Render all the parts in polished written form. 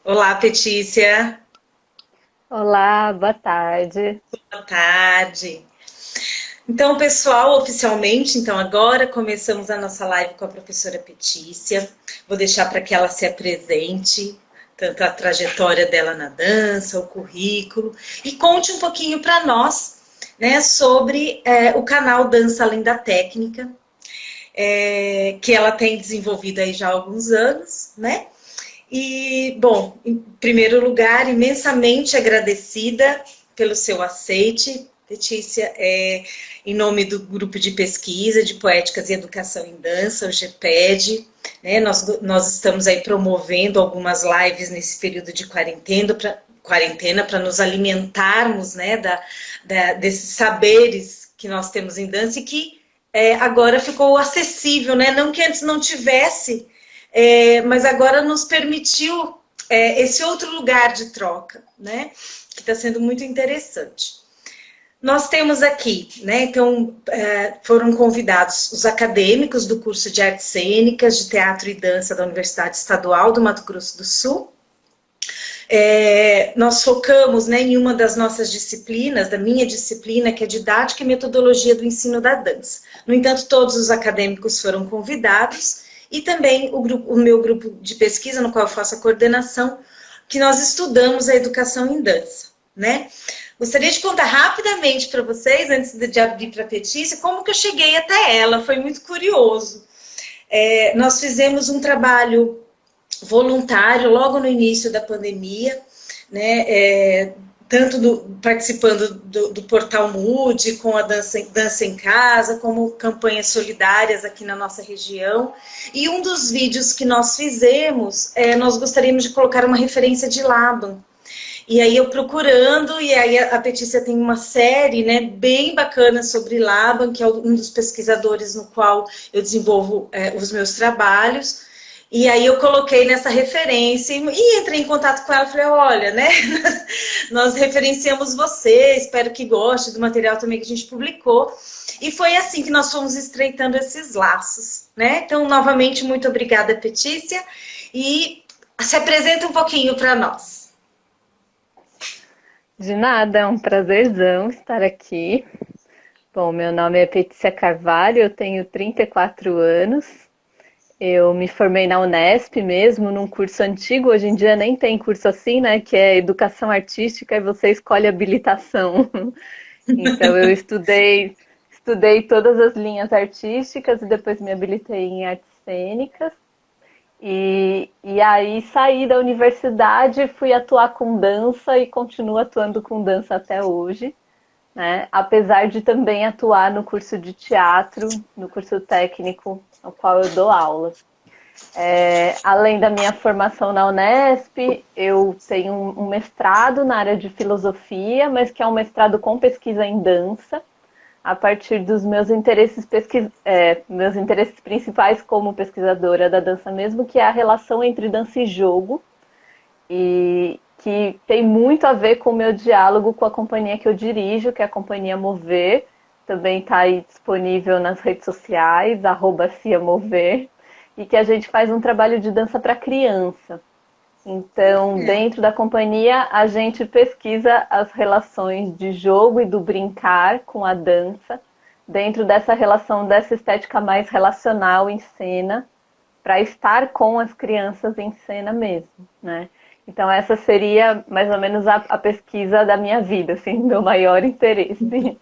Olá, Petícia. Olá, boa tarde. Boa tarde. Então, pessoal, oficialmente, então agora começamos a nossa live com a professora Petícia. Vou deixar para que ela se apresente, tanto a trajetória dela na dança, o currículo, e conte um pouquinho para nós, né, sobre o canal Dança Além da Técnica, que ela tem desenvolvido aí já há alguns anos, né? E, bom, em primeiro lugar, imensamente agradecida pelo seu aceite, Letícia, em nome do grupo de pesquisa de Poéticas e Educação em Dança, o GEPED, né, nós estamos aí promovendo algumas lives nesse período de quarentena para nos alimentarmos, né, desses saberes que nós temos em dança e que agora ficou acessível, né? Não que antes não tivesse, mas agora nos permitiu esse outro lugar de troca, né? Que está sendo muito interessante. Nós temos aqui, né? Então, foram convidados os acadêmicos do curso de Artes Cênicas, de Teatro e Dança da Universidade Estadual do Mato Grosso do Sul. Nós focamos, né, em uma das nossas disciplinas, da minha disciplina, que é Didática e Metodologia do Ensino da Dança. No entanto, todos os acadêmicos foram convidados e também o meu grupo de pesquisa, no qual eu faço a coordenação, que nós estudamos a educação em dança, né? Gostaria de contar rapidamente para vocês, antes de abrir para a Petícia, como que eu cheguei até ela, foi muito curioso. Nós fizemos um trabalho voluntário logo no início da pandemia, né? Participando do portal Mood, com a dança em Casa, como campanhas solidárias aqui na nossa região. E um dos vídeos que nós fizemos, nós gostaríamos de colocar uma referência de Laban. E aí eu procurando, e aí a Petícia tem uma série, né, bem bacana sobre Laban, que é um dos pesquisadores no qual eu desenvolvo os meus trabalhos. E aí eu coloquei nessa referência e entrei em contato com ela, falei, olha, né, nós referenciamos você, espero que goste do material também que a gente publicou. E foi assim que nós fomos estreitando esses laços, né? Então, novamente, muito obrigada, Petícia, e se apresenta um pouquinho para nós. De nada, é um prazerzão estar aqui. Bom, meu nome é Petícia Carvalho, eu tenho 34 anos. Eu me formei na Unesp mesmo, num curso antigo, hoje em dia nem tem curso assim, né? Que é Educação Artística e você escolhe habilitação. Então eu estudei todas as linhas artísticas e depois me habilitei em artes cênicas. E aí saí da universidade, fui atuar com dança e continuo atuando com dança até hoje, né? Apesar de também atuar no curso de teatro, no curso técnico, no qual eu dou aulas. Além da minha formação na Unesp, eu tenho um mestrado na área de filosofia, mas que é um mestrado com pesquisa em dança, a partir dos meus interesses principais como pesquisadora da dança mesmo, que é a relação entre dança e jogo, e que tem muito a ver com o meu diálogo com a companhia que eu dirijo, que é a Companhia Mover, também está aí disponível nas redes sociais, @ciamover, e que a gente faz um trabalho de dança para criança. Então, dentro da companhia, a gente pesquisa as relações de jogo e do brincar com a dança, dentro dessa relação, dessa estética mais relacional em cena, para estar com as crianças em cena mesmo, né? Então, essa seria mais ou menos a pesquisa da minha vida, assim, meu maior interesse.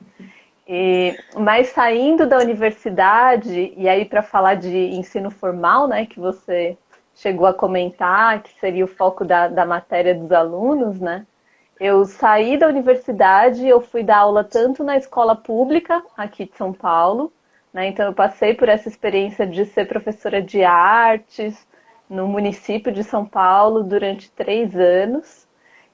Mas saindo da universidade, e aí para falar de ensino formal, né, que você chegou a comentar, que seria o foco da matéria dos alunos, né? Eu saí da universidade, eu fui dar aula tanto na escola pública aqui de São Paulo, né? Então eu passei por essa experiência de ser professora de artes no município de São Paulo durante 3 anos.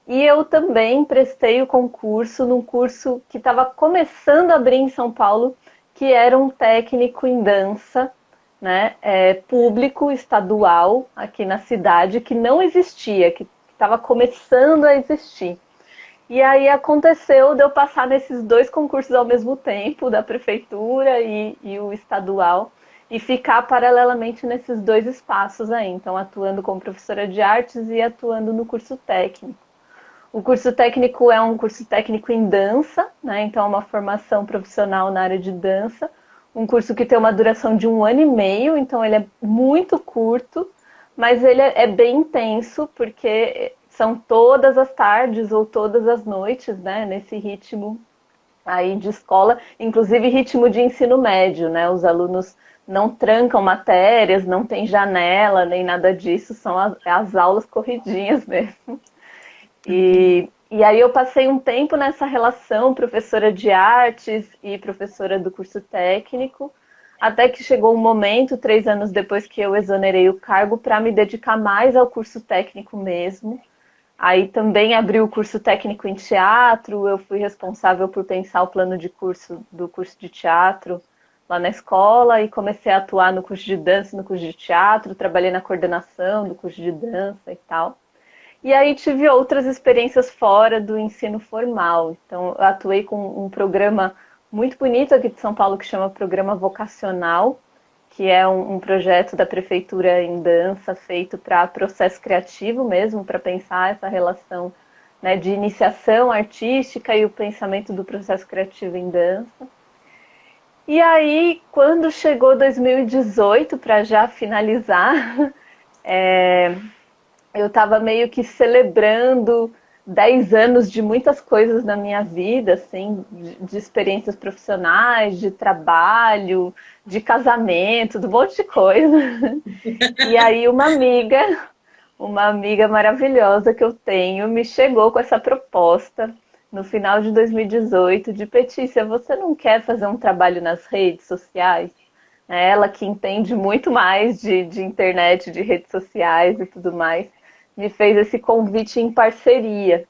E eu também prestei o concurso num curso que estava começando a abrir em São Paulo, que era um técnico em dança, né, público, estadual, aqui na cidade, que não existia, que estava começando a existir. E aí aconteceu de eu passar nesses dois concursos ao mesmo tempo, da prefeitura e o estadual. e ficar paralelamente nesses dois espaços aí, então atuando como professora de artes e atuando no curso técnico. O curso técnico é um curso técnico em dança, né? Então é uma formação profissional na área de dança, um curso que tem uma duração de 1 ano e meio, então ele é muito curto, mas ele é bem intenso, porque são todas as tardes ou todas as noites, né? Nesse ritmo aí de escola, inclusive ritmo de ensino médio, né? Os alunos não trancam matérias, não tem janela, nem nada disso, são as aulas corridinhas mesmo. E aí eu passei um tempo nessa relação, professora de artes e professora do curso técnico, até que chegou um momento, 3 anos depois que eu exonerei o cargo, para me dedicar mais ao curso técnico mesmo. Aí também abri o curso técnico em teatro, eu fui responsável por pensar o plano de curso do curso de teatro lá na escola e comecei a atuar no curso de dança, no curso de teatro, trabalhei na coordenação do curso de dança e tal. E aí tive outras experiências fora do ensino formal. Então, eu atuei com um programa muito bonito aqui de São Paulo que chama Programa Vocacional, que é um projeto da prefeitura em dança feito para processo criativo mesmo, para pensar essa relação, né, de iniciação artística e o pensamento do processo criativo em dança. E aí, quando chegou 2018, para já finalizar, eu estava meio que celebrando 10 anos de muitas coisas na minha vida, assim, de experiências profissionais, de trabalho, de casamento, de um monte de coisa. E aí uma amiga maravilhosa que eu tenho, me chegou com essa proposta no final de 2018 de Petícia, você não quer fazer um trabalho nas redes sociais? Ela que entende muito mais de internet, de redes sociais e tudo mais, me fez esse convite em parceria,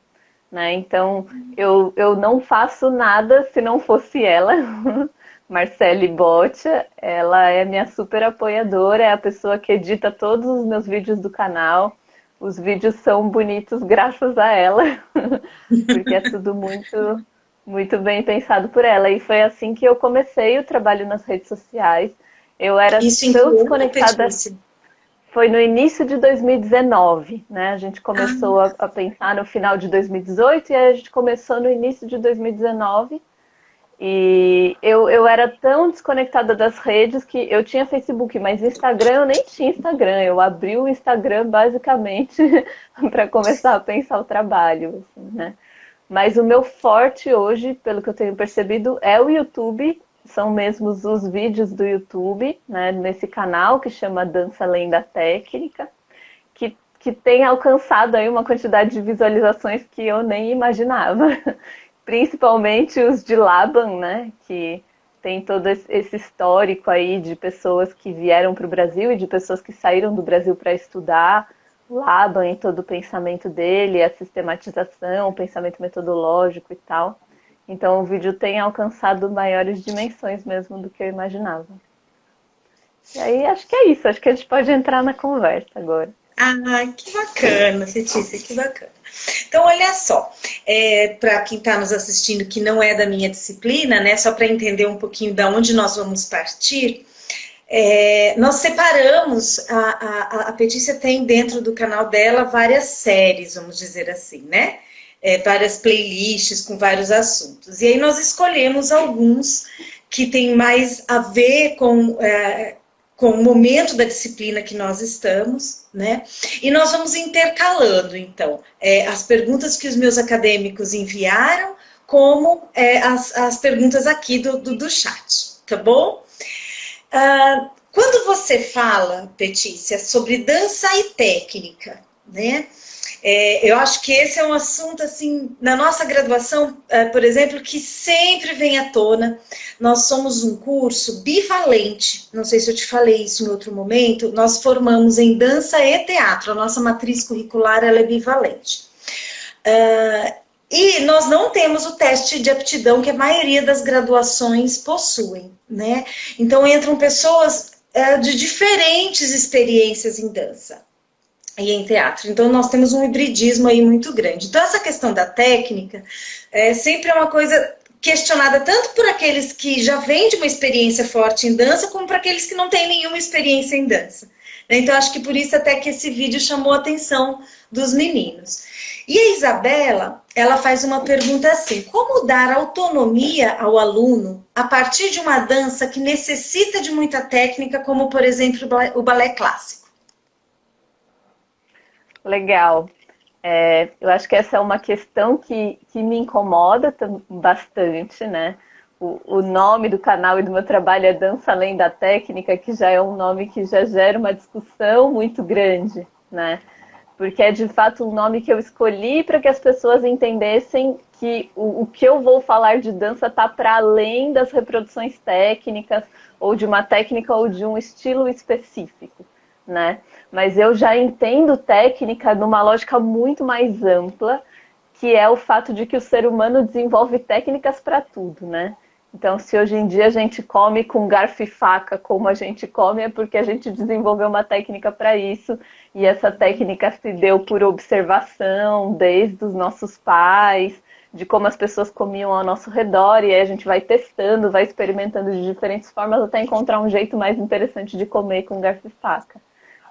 né? Então, eu não faço nada se não fosse ela, Marcele Boccia, ela é minha super apoiadora, é a pessoa que edita todos os meus vídeos do canal. Os vídeos são bonitos graças a ela, porque é tudo muito, muito bem pensado por ela. E foi assim que eu comecei o trabalho nas redes sociais. Eu era Isso em que tão ano, desconectada. Petícia? Foi no início de 2019, né? A gente começou Ah, a pensar no final de 2018 e aí a gente começou no início de 2019. E eu era tão desconectada das redes que eu tinha Facebook, mas Instagram eu nem tinha Instagram. Eu abri o Instagram basicamente para começar a pensar o trabalho, assim, né? Mas o meu forte hoje, pelo que eu tenho percebido, é o YouTube. São mesmo os vídeos do YouTube, né, nesse canal que chama Dança Além da Técnica, que tem alcançado aí uma quantidade de visualizações que eu nem imaginava. Principalmente os de Laban, né, que tem todo esse histórico aí de pessoas que vieram para o Brasil e de pessoas que saíram do Brasil para estudar Laban e todo o pensamento dele, a sistematização, o pensamento metodológico e tal. Então o vídeo tem alcançado maiores dimensões mesmo do que eu imaginava. E aí acho que é isso, acho que a gente pode entrar na conversa agora. ah, que bacana, Letícia, que bacana. Então, olha só, para quem está nos assistindo que não é da minha disciplina, né, só para entender um pouquinho da onde nós vamos partir, nós separamos, a Petícia tem dentro do canal dela várias séries, vamos dizer assim, né? Várias playlists com vários assuntos. E aí nós escolhemos alguns que tem mais a ver com o momento da disciplina que nós estamos, né? E nós vamos intercalando, então, as perguntas que os meus acadêmicos enviaram, como as perguntas aqui do chat, tá bom? Quando você fala, Petícia, sobre dança e técnica, né? Eu acho que esse é um assunto, assim, na nossa graduação, por exemplo, que sempre vem à tona. Nós somos um curso bivalente, não sei se eu te falei isso em outro momento, nós formamos em dança e teatro, a nossa matriz curricular ela é bivalente. E nós não temos o teste de aptidão que a maioria das graduações possuem, né? Então entram pessoas de diferentes experiências em dança e em teatro. Então, nós temos um hibridismo aí muito grande. Então, essa questão da técnica sempre é uma coisa questionada tanto por aqueles que já vêm de uma experiência forte em dança, como para aqueles que não têm nenhuma experiência em dança. Então, acho que por isso até que esse vídeo chamou a atenção dos meninos. E a Isabela, ela faz uma pergunta assim: como dar autonomia ao aluno a partir de uma dança que necessita de muita técnica, como, por exemplo, o balé clássico? Legal. Eu acho que essa é uma questão que me incomoda bastante, né? O nome do canal e do meu trabalho é Dança Além da Técnica, que já é um nome que já gera uma discussão muito grande, né? Porque é de fato um nome que eu escolhi para que as pessoas entendessem que o que eu vou falar de dança está para além das reproduções técnicas, ou de uma técnica ou de um estilo específico, né? Mas eu já entendo técnica numa lógica muito mais ampla, que é o fato de que o ser humano desenvolve técnicas para tudo, né? Então, se hoje em dia a gente come com garfo e faca como a gente come, é porque a gente desenvolveu uma técnica para isso, e essa técnica se deu por observação desde os nossos pais, de como as pessoas comiam ao nosso redor, e aí a gente vai testando, vai experimentando de diferentes formas até encontrar um jeito mais interessante de comer com garfo e faca,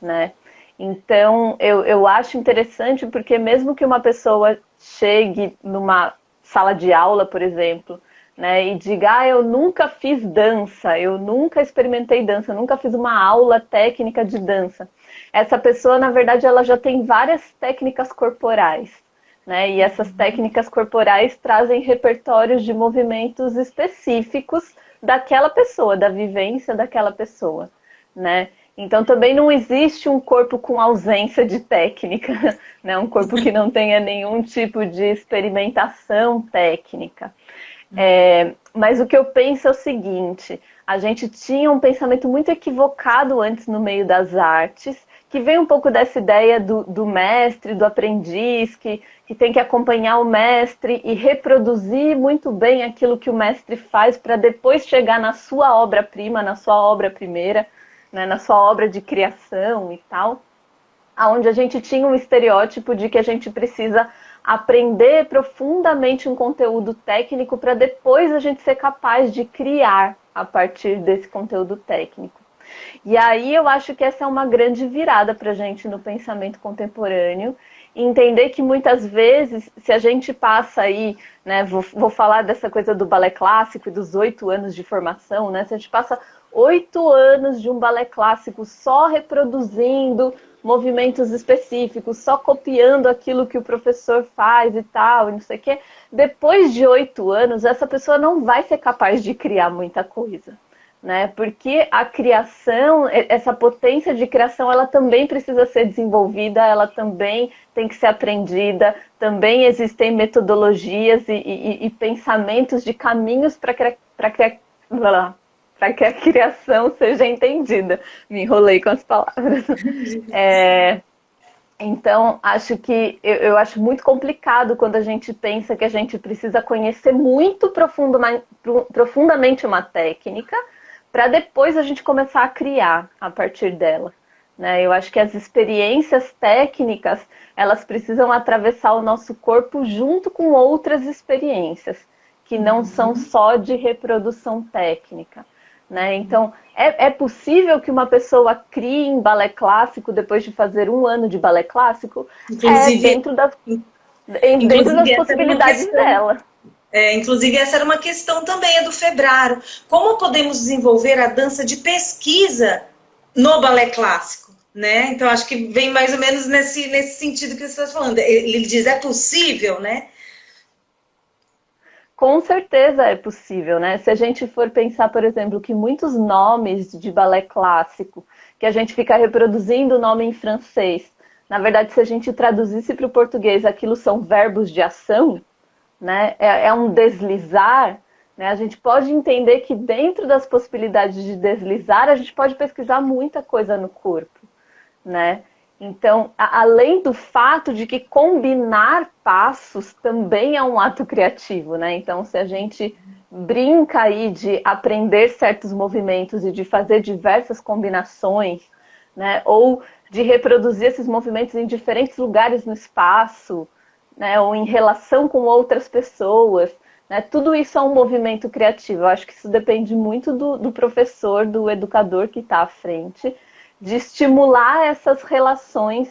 né? Então, eu acho interessante porque mesmo que uma pessoa chegue numa sala de aula, por exemplo, né, e diga, eu nunca fiz dança, eu nunca experimentei dança, eu nunca fiz uma aula técnica de dança. Essa pessoa, na verdade, ela já tem várias técnicas corporais, né, e essas técnicas corporais trazem repertórios de movimentos específicos daquela pessoa, da vivência daquela pessoa, né. Então também não existe um corpo com ausência de técnica, né, um corpo que não tenha nenhum tipo de experimentação técnica. Mas o que eu penso é o seguinte: a gente tinha um pensamento muito equivocado antes no meio das artes, que vem um pouco dessa ideia do mestre, do aprendiz, que tem que acompanhar o mestre e reproduzir muito bem aquilo que o mestre faz para depois chegar na sua obra-prima, na sua obra primeira, né, na sua obra de criação e tal, onde a gente tinha um estereótipo de que a gente precisa aprender profundamente um conteúdo técnico para depois a gente ser capaz de criar a partir desse conteúdo técnico. E aí eu acho que essa é uma grande virada para a gente no pensamento contemporâneo, e entender que muitas vezes, se a gente passa aí, né, vou falar dessa coisa do balé clássico e dos 8 anos de formação, né, se a gente passa 8 anos de um balé clássico só reproduzindo movimentos específicos, só copiando aquilo que o professor faz e tal, e não sei o quê, depois de 8 anos, essa pessoa não vai ser capaz de criar muita coisa, né? Porque a criação, essa potência de criação, ela também precisa ser desenvolvida, ela também tem que ser aprendida, também existem metodologias e pensamentos de caminhos para que a criação seja entendida. Me enrolei com as palavras. Então, acho que eu acho muito complicado quando a gente pensa que a gente precisa conhecer muito profundamente uma técnica para depois a gente começar a criar a partir dela, né? Eu acho que as experiências técnicas, elas precisam atravessar o nosso corpo junto com outras experiências, que não são só de reprodução técnica, né? Então, é possível que uma pessoa crie em balé clássico depois de fazer 1 ano de balé clássico? Inclusive, dentro das possibilidades dela. Inclusive, essa era uma questão também, do Febraro. Como podemos desenvolver a dança de pesquisa no balé clássico? Né? Então, acho que vem mais ou menos nesse sentido que você está falando. Ele diz, é possível, né? Com certeza é possível, né? Se a gente for pensar, por exemplo, que muitos nomes de balé clássico, que a gente fica reproduzindo o nome em francês, na verdade, se a gente traduzisse para o português, aquilo são verbos de ação, né? É um deslizar, né? A gente pode entender que dentro das possibilidades de deslizar, a gente pode pesquisar muita coisa no corpo, né? Então, além do fato de que combinar passos também é um ato criativo, né? Então, se a gente brinca aí de aprender certos movimentos e de fazer diversas combinações, né? Ou de reproduzir esses movimentos em diferentes lugares no espaço, né? Ou em relação com outras pessoas, né? Tudo isso é um movimento criativo. Eu acho que isso depende muito do professor, do educador que está à frente, de estimular essas relações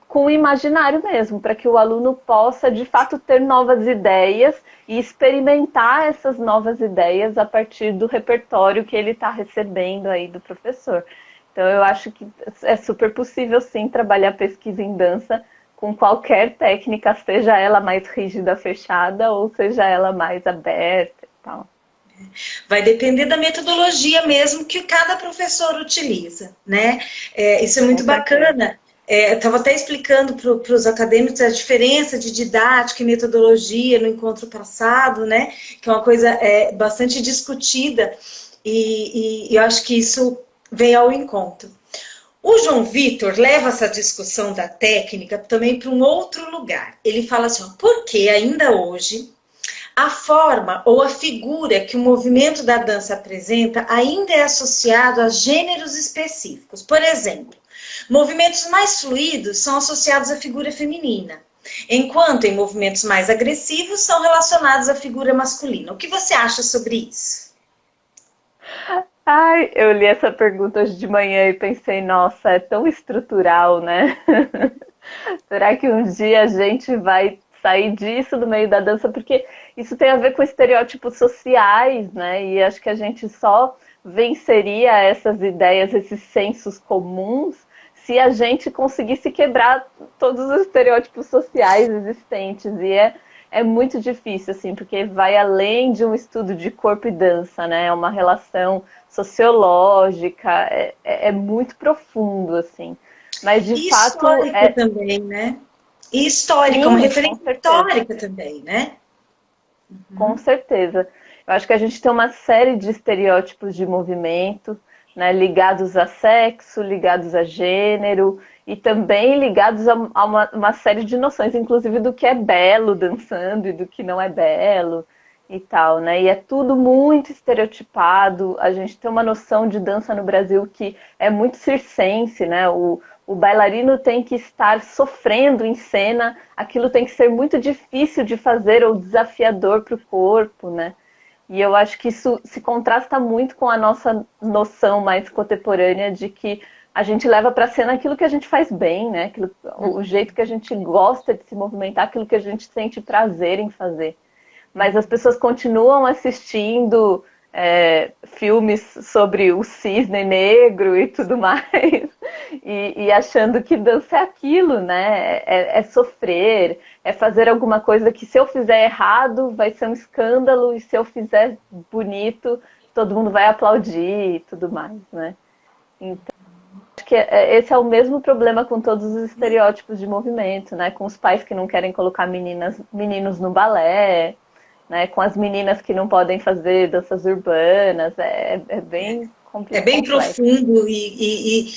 com o imaginário mesmo, para que o aluno possa, de fato, ter novas ideias e experimentar essas novas ideias a partir do repertório que ele está recebendo aí do professor. Então, eu acho que é super possível, sim, trabalhar pesquisa em dança com qualquer técnica, seja ela mais rígida, fechada, ou seja ela mais aberta e tal. Vai depender da metodologia mesmo que cada professor utiliza, né? Isso é muito bacana. Eu estava até explicando para os acadêmicos a diferença de didática e metodologia no encontro passado, né? Que é uma coisa bastante discutida e eu acho que isso vem ao encontro. O João Vitor leva essa discussão da técnica também para um outro lugar. Ele fala assim, ó, por que ainda hoje a forma ou a figura que o movimento da dança apresenta ainda é associado a gêneros específicos? Por exemplo, movimentos mais fluidos são associados à figura feminina, enquanto em movimentos mais agressivos são relacionados à figura masculina. O que você acha sobre isso? Ai, eu li essa pergunta hoje de manhã e pensei, nossa, é tão estrutural, né? Será que um dia a gente vai sair disso do meio da dança? Porque isso tem a ver com estereótipos sociais, né? E acho que a gente só venceria essas ideias, esses sensos comuns, se a gente conseguisse quebrar todos os estereótipos sociais existentes. E é muito difícil, assim, porque vai além de um estudo de corpo e dança, né? É uma relação sociológica, é muito profundo, assim. Mas, de E fato, histórica também, né? E histórica, uma sim, com referência certeza. histórica também, né? Com certeza. Eu acho que a gente tem uma série de estereótipos de movimento, né, ligados a sexo, ligados a gênero e também ligados a uma série de noções, inclusive do que é belo dançando e do que não é belo e tal, né? E é tudo muito estereotipado. A gente tem uma noção de dança no Brasil que é muito circense, né? O bailarino tem que estar sofrendo em cena, aquilo tem que ser muito difícil de fazer ou desafiador para o corpo, né? E eu acho que isso se contrasta muito com a nossa noção mais contemporânea de que a gente leva para a cena aquilo que a gente faz bem, né? O jeito que a gente gosta de se movimentar, aquilo que a gente sente prazer em fazer. Mas as pessoas continuam assistindo filmes sobre o cisne negro e tudo mais, e achando que dança é aquilo, né? É sofrer, é fazer alguma coisa que se eu fizer errado vai ser um escândalo, e se eu fizer bonito, todo mundo vai aplaudir e tudo mais, né? Então, acho que esse é o mesmo problema com todos os estereótipos de movimento, né? Com os pais que não querem colocar meninos no balé, né, com as meninas que não podem fazer danças urbanas, é bem É bem complexo. profundo e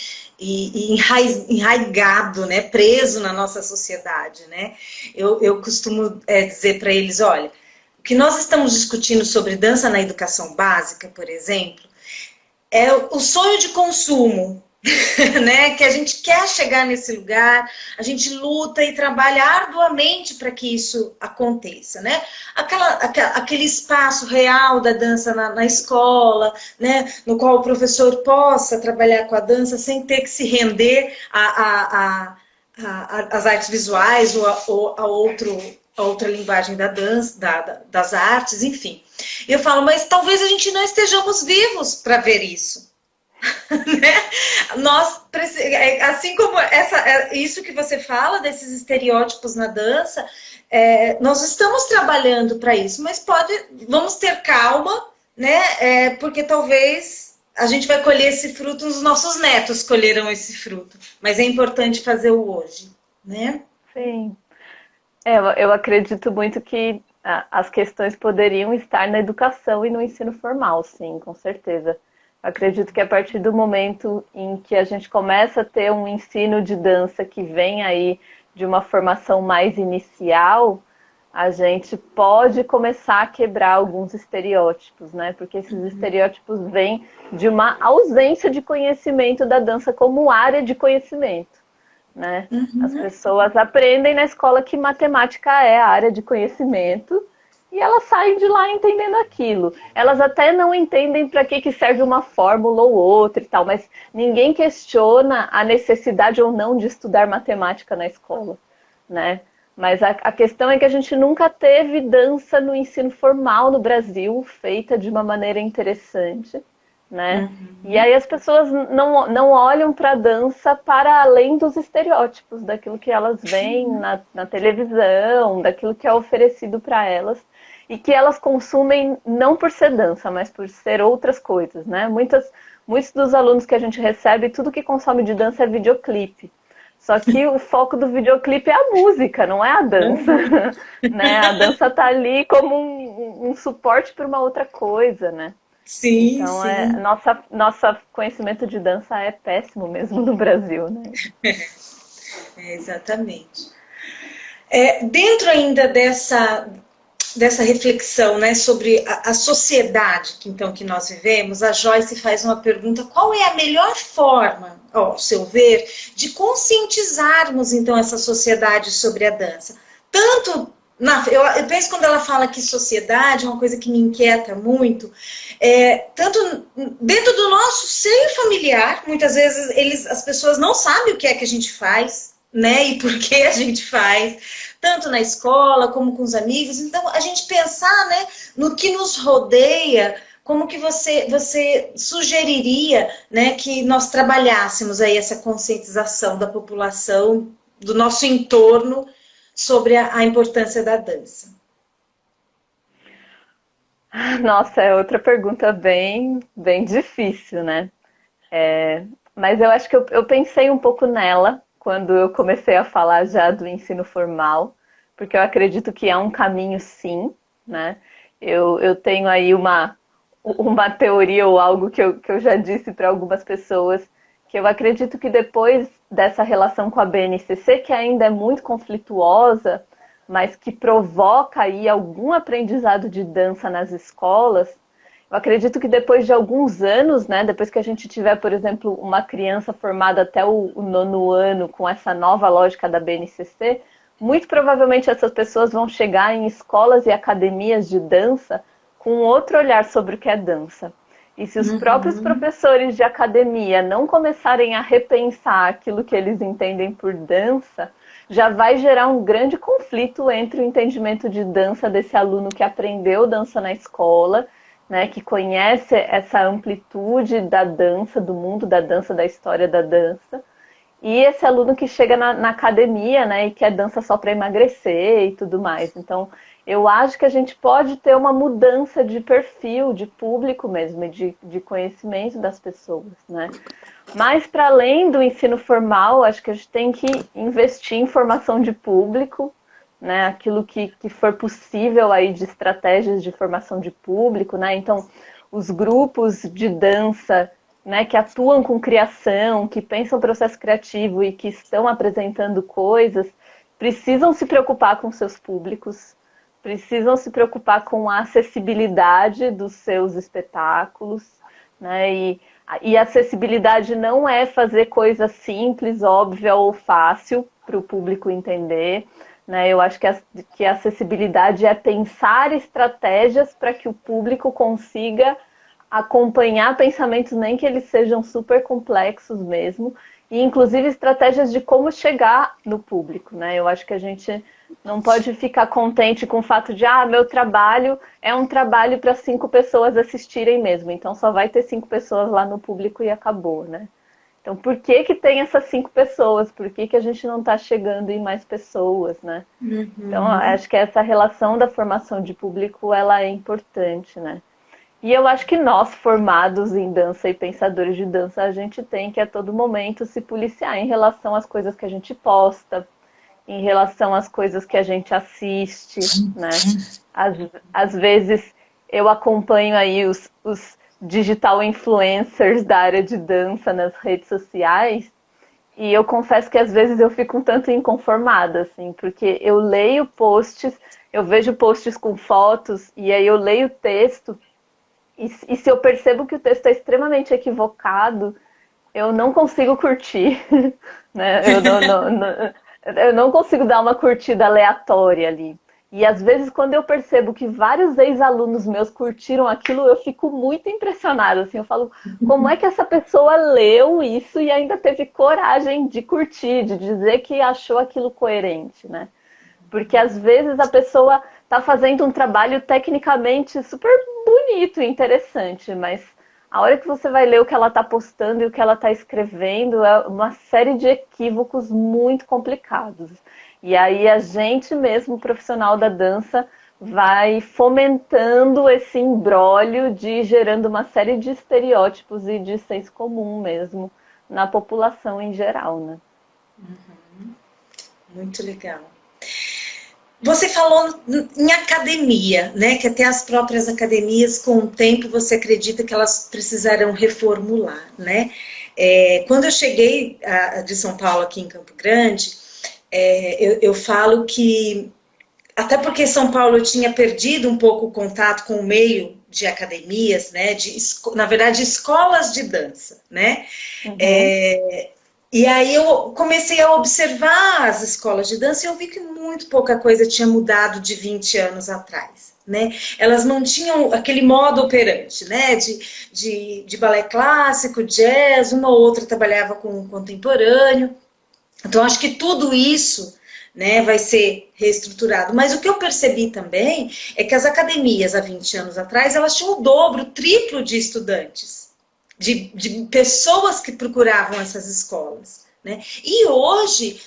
enraigado, né? Preso na nossa sociedade, né? Eu costumo dizer para eles, olha, o que nós estamos discutindo sobre dança na educação básica, por exemplo, é o sonho de consumo, né? Que a gente quer chegar nesse lugar, a gente luta e trabalha arduamente para que isso aconteça, né? Aquele espaço real da dança na escola, né? No qual o professor possa trabalhar com a dança sem ter que se render às artes visuais ou a outra linguagem da dança, das artes, enfim. Eu falo, mas talvez a gente não estejamos vivos para ver isso. Né? Assim como isso que você fala desses estereótipos na dança, nós estamos trabalhando para isso, mas vamos ter calma, né? Porque talvez a gente vai colher esse fruto, os nossos netos colherão esse fruto, mas é importante fazer o hoje, né? Sim. Eu acredito muito que as questões poderiam estar na educação e no ensino formal, sim, com certeza. Acredito que a partir do momento em que a gente começa a ter um ensino de dança que vem aí de uma formação mais inicial, a gente pode começar a quebrar alguns estereótipos, né? Porque esses estereótipos vêm de uma ausência de conhecimento da dança como área de conhecimento, né? As pessoas aprendem na escola que matemática é a área de conhecimento e elas saem de lá entendendo aquilo. Elas até não entendem para que serve uma fórmula ou outra e tal, mas ninguém questiona a necessidade ou não de estudar matemática na escola, né? Mas a questão é que a gente nunca teve dança no ensino formal no Brasil, feita de uma maneira interessante, né? E Uhum. aí as pessoas não olham para a dança para além dos estereótipos, daquilo que elas veem na televisão, daquilo que é oferecido para elas, e que elas consumem não por ser dança, mas por ser outras coisas, né? Muitos dos alunos que a gente recebe, tudo que consome de dança é videoclipe. Só que o foco do videoclipe é a música, não é a dança. Uhum. Né? A dança tá ali como um suporte para uma outra coisa, né? Sim, Então, sim. nosso conhecimento de dança é péssimo mesmo no Brasil, né? É, exatamente. Dentro ainda dessa reflexão, né, sobre a sociedade que nós vivemos, a Joyce faz uma pergunta: qual é a melhor forma, ao seu ver, de conscientizarmos então essa sociedade sobre a dança? Tanto eu penso, quando ela fala que sociedade é uma coisa que me inquieta muito, tanto dentro do nosso seio familiar, muitas vezes as pessoas não sabem o que é que a gente faz, né, e por que a gente faz, tanto na escola como com os amigos. Então, a gente pensar, né, no que nos rodeia, como que você sugeriria, né, que nós trabalhássemos aí essa conscientização da população, do nosso entorno, sobre a importância da dança? Nossa, é outra pergunta bem difícil, né? Mas eu acho que eu pensei um pouco nela quando eu comecei a falar já do ensino formal, porque eu acredito que é um caminho sim, né? Eu tenho aí uma teoria ou algo que eu já disse para algumas pessoas, que eu acredito que depois dessa relação com a BNCC, que ainda é muito conflituosa, mas que provoca aí algum aprendizado de dança nas escolas, eu acredito que depois de alguns anos, né, depois que a gente tiver, por exemplo, uma criança formada até o nono ano com essa nova lógica da BNCC, muito provavelmente essas pessoas vão chegar em escolas e academias de dança com outro olhar sobre o que é dança. E se os próprios Uhum. professores de academia não começarem a repensar aquilo que eles entendem por dança, já vai gerar um grande conflito entre o entendimento de dança desse aluno que aprendeu dança na escola, né, que conhece essa amplitude da dança, do mundo da dança, da história da dança, e esse aluno que chega na academia, né, e quer dança só para emagrecer e tudo mais. Então, eu acho que a gente pode ter uma mudança de perfil, de público mesmo, de conhecimento das pessoas, né? Mas, para além do ensino formal, acho que a gente tem que investir em formação de público, né? Aquilo que for possível aí de estratégias de formação de público, né? Então, os grupos de dança, né, que atuam com criação, que pensam o processo criativo e que estão apresentando coisas, precisam se preocupar com seus públicos, precisam se preocupar com a acessibilidade dos seus espetáculos, né? E acessibilidade não é fazer coisa simples, óbvia ou fácil para o público entender, né? Eu acho que a acessibilidade é pensar estratégias para que o público consiga acompanhar pensamentos, nem que eles sejam super complexos mesmo, e inclusive estratégias de como chegar no público, né? Eu acho que a gente não pode ficar contente com o fato de, meu trabalho é um trabalho para 5 pessoas assistirem mesmo, então só vai ter 5 pessoas lá no público e acabou, né? Então, por que tem essas 5 pessoas? Por que a gente não está chegando em mais pessoas, né? Então, Uhum. acho que essa relação da formação de público, ela é importante, né? E eu acho que nós, formados em dança e pensadores de dança, a gente tem que a todo momento se policiar em relação às coisas que a gente posta, em relação às coisas que a gente assiste, né? Às, às vezes eu acompanho aí os digital influencers da área de dança nas redes sociais e eu confesso que às vezes eu fico um tanto inconformada, assim, porque eu leio posts, eu vejo posts com fotos e aí eu leio o texto e se eu percebo que o texto é extremamente equivocado, eu não consigo curtir, né? Eu não consigo dar uma curtida aleatória ali. E às vezes quando eu percebo que vários ex-alunos meus curtiram aquilo, eu fico muito impressionada, assim, eu falo, como é que essa pessoa leu isso e ainda teve coragem de curtir, de dizer que achou aquilo coerente, né? Porque às vezes a pessoa está fazendo um trabalho tecnicamente super bonito e interessante, mas a hora que você vai ler o que ela está postando e o que ela está escrevendo é uma série de equívocos muito complicados. E aí a gente mesmo, profissional da dança, vai fomentando esse imbróglio de gerando uma série de estereótipos e de senso comum mesmo na população em geral, né? Muito legal. Você falou em academia, né? Que até as próprias academias, com o tempo, você acredita que elas precisarão reformular, né? Quando eu cheguei de São Paulo aqui em Campo Grande, eu falo que, até porque São Paulo tinha perdido um pouco o contato com o meio de academias, né? Na verdade, escolas de dança, né? Uhum. E aí eu comecei a observar as escolas de dança e eu vi que muito pouca coisa tinha mudado de 20 anos atrás, né? Elas mantinham aquele modo operante, né? De balé clássico, jazz, uma ou outra trabalhava com contemporâneo. Então, acho que tudo isso, né, vai ser reestruturado. Mas o que eu percebi também é que as academias, há 20 anos atrás, elas tinham o dobro, o triplo de estudantes, de pessoas que procuravam essas escolas. Né? E hoje,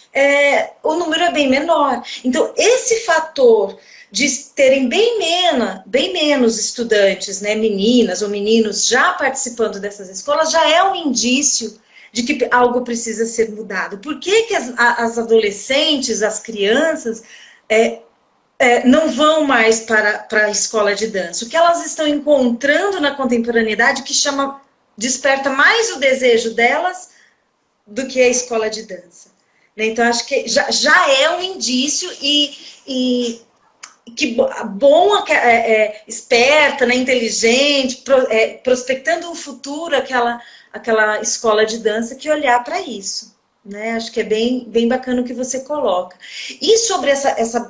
o número é bem menor. Então, esse fator de terem bem menos estudantes, né, meninas ou meninos já participando dessas escolas, já é um indício de que algo precisa ser mudado. Por que as adolescentes, as crianças, não vão mais para a escola de dança? O que elas estão encontrando na contemporaneidade que desperta mais o desejo delas do que a escola de dança? Então, acho que já é um indício e que bom, esperta, né, inteligente, prospectando um futuro, aquela escola de dança que olhar para isso. Né? Acho que é bem bacana o que você coloca. E sobre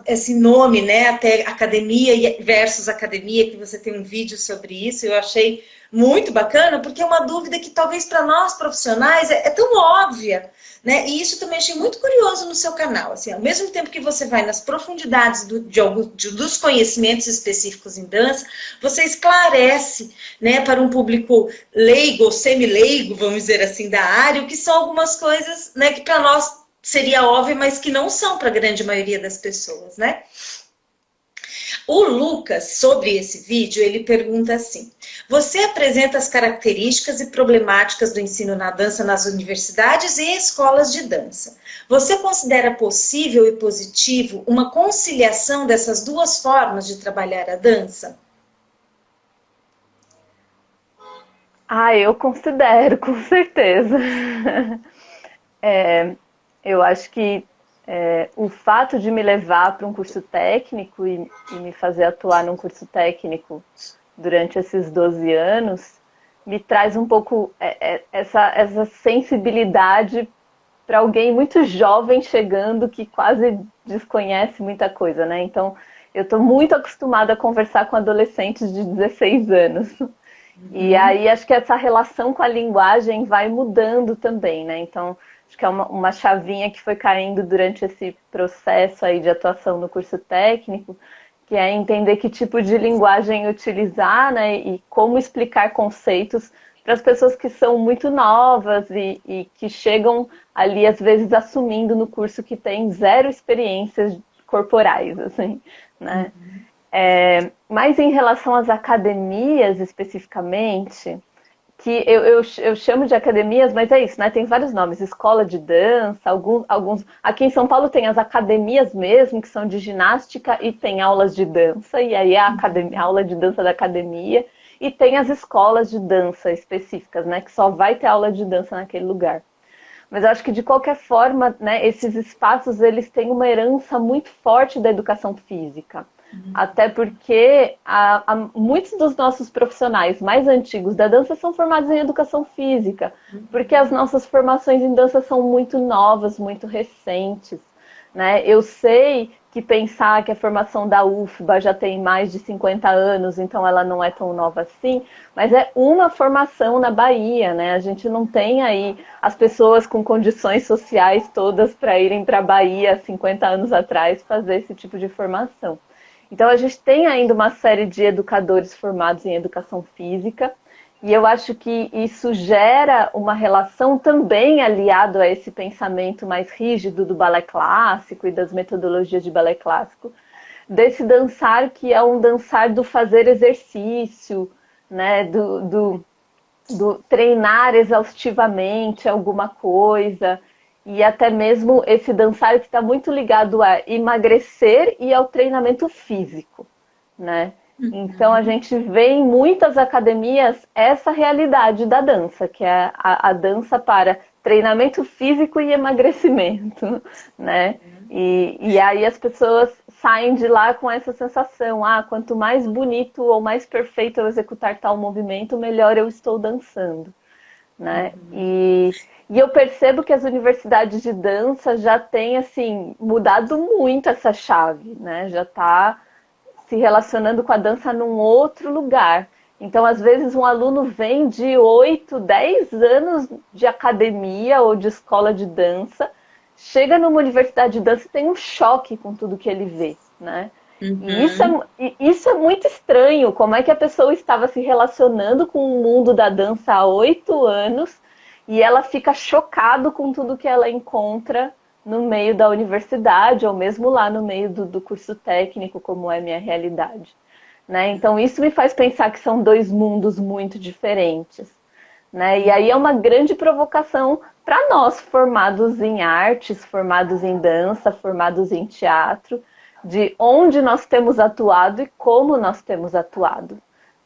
esse nome, né, até academia versus academia, que você tem um vídeo sobre isso, eu achei muito bacana, porque é uma dúvida que talvez para nós profissionais é tão óbvia, né? E isso também achei muito curioso no seu canal. Assim, ao mesmo tempo que você vai nas profundidades dos conhecimentos específicos em dança, você esclarece, né, para um público leigo ou semi-leigo, vamos dizer assim, da área, o que são algumas coisas, né, que para nós seria óbvio, mas que não são para a grande maioria das pessoas, né? O Lucas, sobre esse vídeo, ele pergunta assim: você apresenta as características e problemáticas do ensino na dança nas universidades e escolas de dança. Você considera possível e positivo uma conciliação dessas duas formas de trabalhar a dança? Eu considero, com certeza. Eu acho que o fato de me levar para um curso técnico e me fazer atuar num curso técnico durante esses 12 anos me traz um pouco essa sensibilidade para alguém muito jovem chegando que quase desconhece muita coisa, né? Então, eu estou muito acostumada a conversar com adolescentes de 16 anos. E aí, acho que essa relação com a linguagem vai mudando também, né? Então, acho que é uma chavinha que foi caindo durante esse processo aí de atuação no curso técnico, que é entender que tipo de linguagem utilizar, né, e como explicar conceitos para as pessoas que são muito novas e que chegam ali, às vezes, assumindo no curso que tem zero experiências corporais, assim, né? Mas em relação às academias, especificamente, que eu chamo de academias, mas é isso, né? Tem vários nomes, escola de dança, alguns. Aqui em São Paulo tem as academias mesmo, que são de ginástica e tem aulas de dança, e aí a aula de dança da academia, e tem as escolas de dança específicas, né? Que só vai ter aula de dança naquele lugar. Mas eu acho que de qualquer forma, né, esses espaços eles têm uma herança muito forte da educação física. Até porque muitos dos nossos profissionais mais antigos da dança são formados em educação física, porque as nossas formações em dança são muito novas, muito recentes, né? Eu sei que pensar que a formação da UFBA já tem mais de 50 anos, então ela não é tão nova assim, mas é uma formação na Bahia, né? A gente não tem aí as pessoas com condições sociais todas para irem para a Bahia 50 anos atrás fazer esse tipo de formação. Então a gente tem ainda uma série de educadores formados em educação física, e eu acho que isso gera uma relação também aliado a esse pensamento mais rígido do balé clássico e das metodologias de balé clássico, desse dançar que é um dançar do fazer exercício, né? Do treinar exaustivamente alguma coisa, e até mesmo esse dançar que está muito ligado a emagrecer e ao treinamento físico, né? Então a gente vê em muitas academias essa realidade da dança, que é a dança para treinamento físico e emagrecimento, né? E aí as pessoas saem de lá com essa sensação, quanto mais bonito ou mais perfeito eu executar tal movimento, melhor eu estou dançando, né? E eu percebo que as universidades de dança já têm, assim, mudado muito essa chave, né? Já está se relacionando com a dança num outro lugar. Então, às vezes, um aluno vem de 8, 10 anos de academia ou de escola de dança, chega numa universidade de dança e tem um choque com tudo que ele vê, né? E isso é muito estranho, como é que a pessoa estava se relacionando com o mundo da dança há 8 anos e ela fica chocada com tudo que ela encontra no meio da universidade, ou mesmo lá no meio do curso técnico, como é a minha realidade, né? Então isso me faz pensar que são dois mundos muito diferentes, né? E aí é uma grande provocação para nós, formados em artes, formados em dança, formados em teatro, de onde nós temos atuado e como nós temos atuado,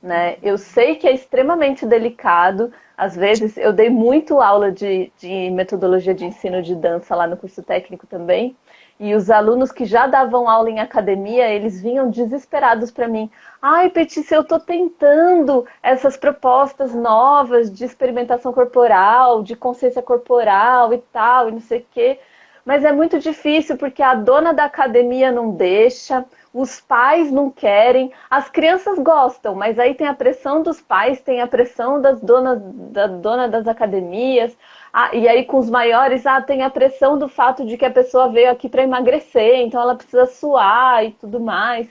né? Eu sei que é extremamente delicado. Às vezes eu dei muito aula de metodologia de ensino de dança lá no curso técnico também, e os alunos que já davam aula em academia, eles vinham desesperados para mim. Ai, Petícia, eu estou tentando essas propostas novas de experimentação corporal, de consciência corporal e tal, e não sei o quê, mas é muito difícil porque a dona da academia não deixa, os pais não querem, as crianças gostam, mas aí tem a pressão dos pais, tem a pressão da dona das academias, e aí com os maiores, tem a pressão do fato de que a pessoa veio aqui para emagrecer, então ela precisa suar e tudo mais.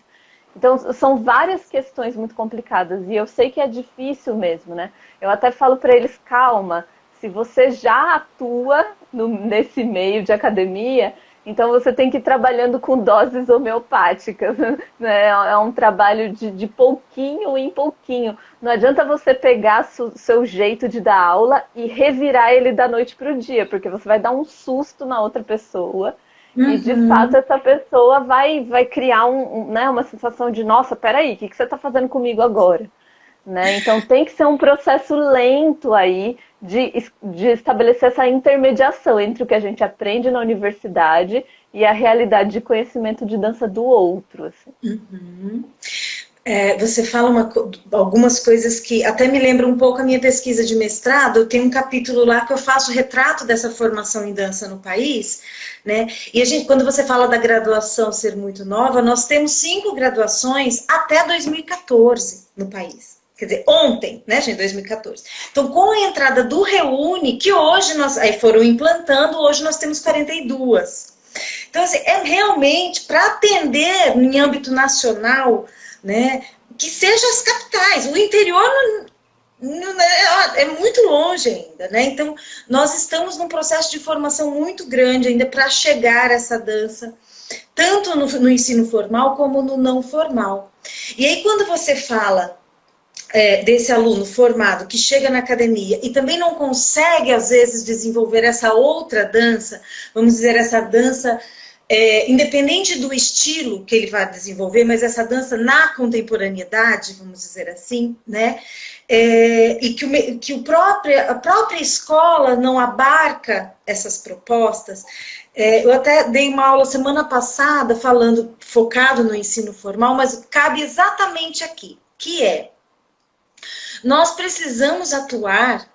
Então são várias questões muito complicadas, e eu sei que é difícil mesmo, né? Eu até falo para eles, calma, se você já atua nesse meio de academia, então você tem que ir trabalhando com doses homeopáticas, né? É um trabalho de pouquinho em pouquinho. Não adianta você pegar seu jeito de dar aula e revirar ele da noite para o dia, porque você vai dar um susto na outra pessoa. E de fato essa pessoa vai criar né, uma sensação de, nossa, peraí, o que você está fazendo comigo agora? Né? Então tem que ser um processo lento aí de estabelecer essa intermediação entre o que a gente aprende na universidade e a realidade de conhecimento de dança do outro. Assim. Você fala algumas coisas que até me lembram um pouco a minha pesquisa de mestrado. Eu tenho um capítulo lá que eu faço retrato dessa formação em dança no país, né? E a gente, quando você fala da graduação ser muito nova, nós temos 5 graduações até 2014 no país. Quer dizer, ontem, né, gente, 2014. Então, com a entrada do Reúne, que hoje aí foram implantando, hoje nós temos 42. Então, assim, é realmente para atender em âmbito nacional, né, que sejam as capitais. O interior é muito longe ainda, né? Então, nós estamos num processo de formação muito grande ainda para chegar a essa dança, tanto no ensino formal como no não formal. E aí, quando você fala desse aluno formado que chega na academia e também não consegue, às vezes, desenvolver essa outra dança, vamos dizer, essa dança independente do estilo que ele vai desenvolver, mas essa dança na contemporaneidade, vamos dizer assim, né? E que a própria escola não abarca essas propostas. Eu até dei uma aula semana passada focado no ensino formal, mas cabe exatamente aqui, que nós precisamos atuar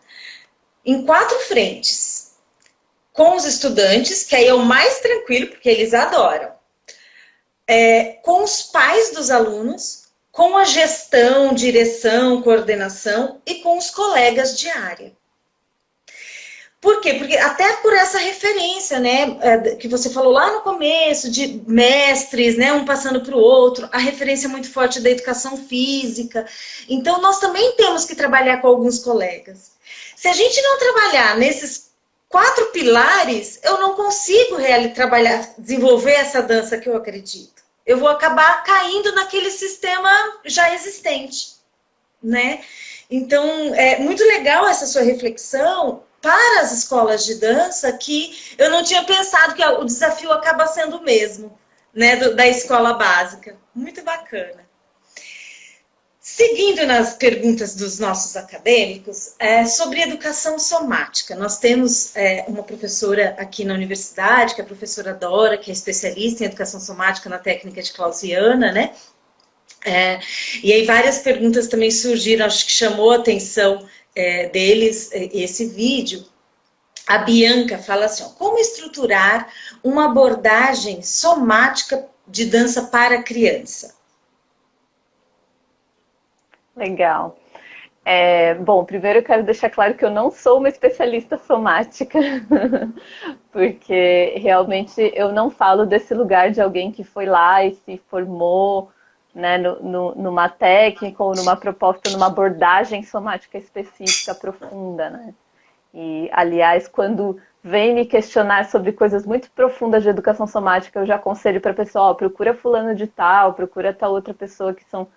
em 4 frentes. Com os estudantes, que aí é o mais tranquilo, porque eles adoram. com os pais dos alunos, com a gestão, direção, coordenação e com os colegas de área. Por quê? Porque até por essa referência, né, que você falou lá no começo, de mestres, né, um passando para o outro, a referência muito forte da educação física. Então, nós também temos que trabalhar com alguns colegas. Se a gente não trabalhar nesses 4 pilares, eu não consigo desenvolver essa dança que eu acredito. Eu vou acabar caindo naquele sistema já existente, né? Então, é muito legal essa sua reflexão para as escolas de dança, que eu não tinha pensado que o desafio acaba sendo o mesmo, né, da escola básica. Muito bacana. Seguindo nas perguntas dos nossos acadêmicos, sobre educação somática. Nós temos uma professora aqui na universidade, que é a professora Dora, que é especialista em educação somática na técnica de Clausiana, né? E aí várias perguntas também surgiram, acho que chamou a atenção deles esse vídeo. A Bianca fala assim, ó, como estruturar uma abordagem somática de dança para criança? Legal. Bom, primeiro eu quero deixar claro que eu não sou uma especialista somática, porque realmente eu não falo desse lugar de alguém que foi lá e se formou, né, numa técnica ou numa proposta, numa abordagem somática específica, profunda, né? E, aliás, quando vem me questionar sobre coisas muito profundas de educação somática, eu já aconselho para a pessoa, procura fulano de tal, procura tal outra pessoa, que são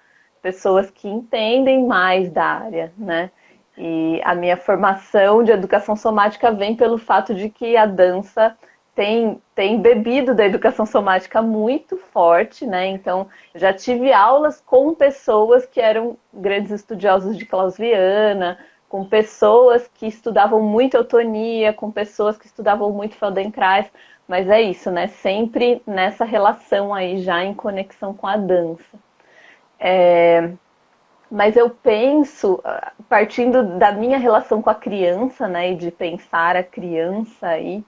pessoas que entendem mais da área, né? E a minha formação de educação somática vem pelo fato de que a dança tem bebido da educação somática muito forte, né? Então, eu já tive aulas com pessoas que eram grandes estudiosos de Clausiana, com pessoas que estudavam muito eutonia, com pessoas que estudavam muito Feldenkrais, mas é isso, né? Sempre nessa relação aí, já em conexão com a dança. Mas eu penso, partindo da minha relação com a criança, né? E de pensar a criança aí,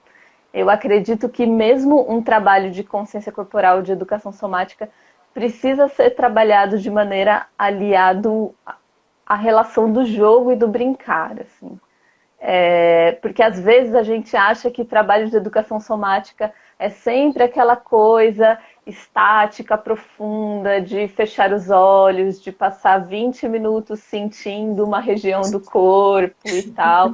eu acredito que mesmo um trabalho de consciência corporal, de educação somática, precisa ser trabalhado de maneira aliado à relação do jogo e do brincar, assim. Porque às vezes a gente acha que trabalho de educação somática é sempre aquela coisa estática, profunda, de fechar os olhos, de passar 20 minutos sentindo uma região do corpo e tal,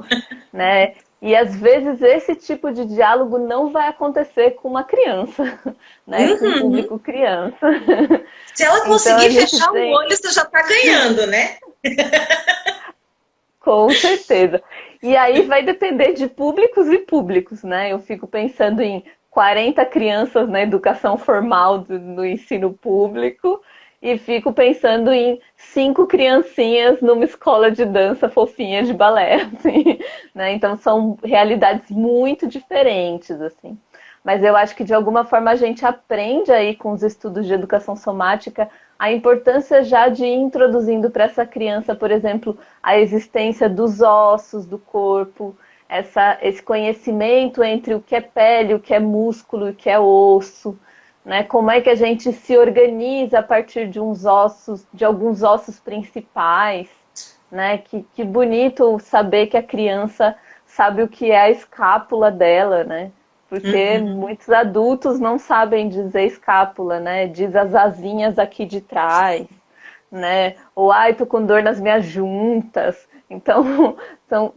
né? E às vezes esse tipo de diálogo não vai acontecer com uma criança, né? Com um público criança. Se ela conseguir fechar o olho, você já está ganhando, né? Com certeza. E aí vai depender de públicos e públicos, né? Eu fico pensando em 40 crianças na educação formal no ensino público e fico pensando em 5 criancinhas numa escola de dança fofinha de balé, assim, né? Então são realidades muito diferentes, assim. Mas eu acho que de alguma forma a gente aprende aí com os estudos de educação somática a importância já de ir introduzindo para essa criança, por exemplo, a existência dos ossos do corpo, esse conhecimento entre o que é pele, o que é músculo e o que é osso, né? Como é que a gente se organiza a partir de alguns ossos principais, né? Que bonito saber que a criança sabe o que é a escápula dela, né? Porque muitos adultos não sabem dizer escápula, né? Diz as asinhas aqui de trás, né? Ou, ai, tô com dor nas minhas juntas. Então,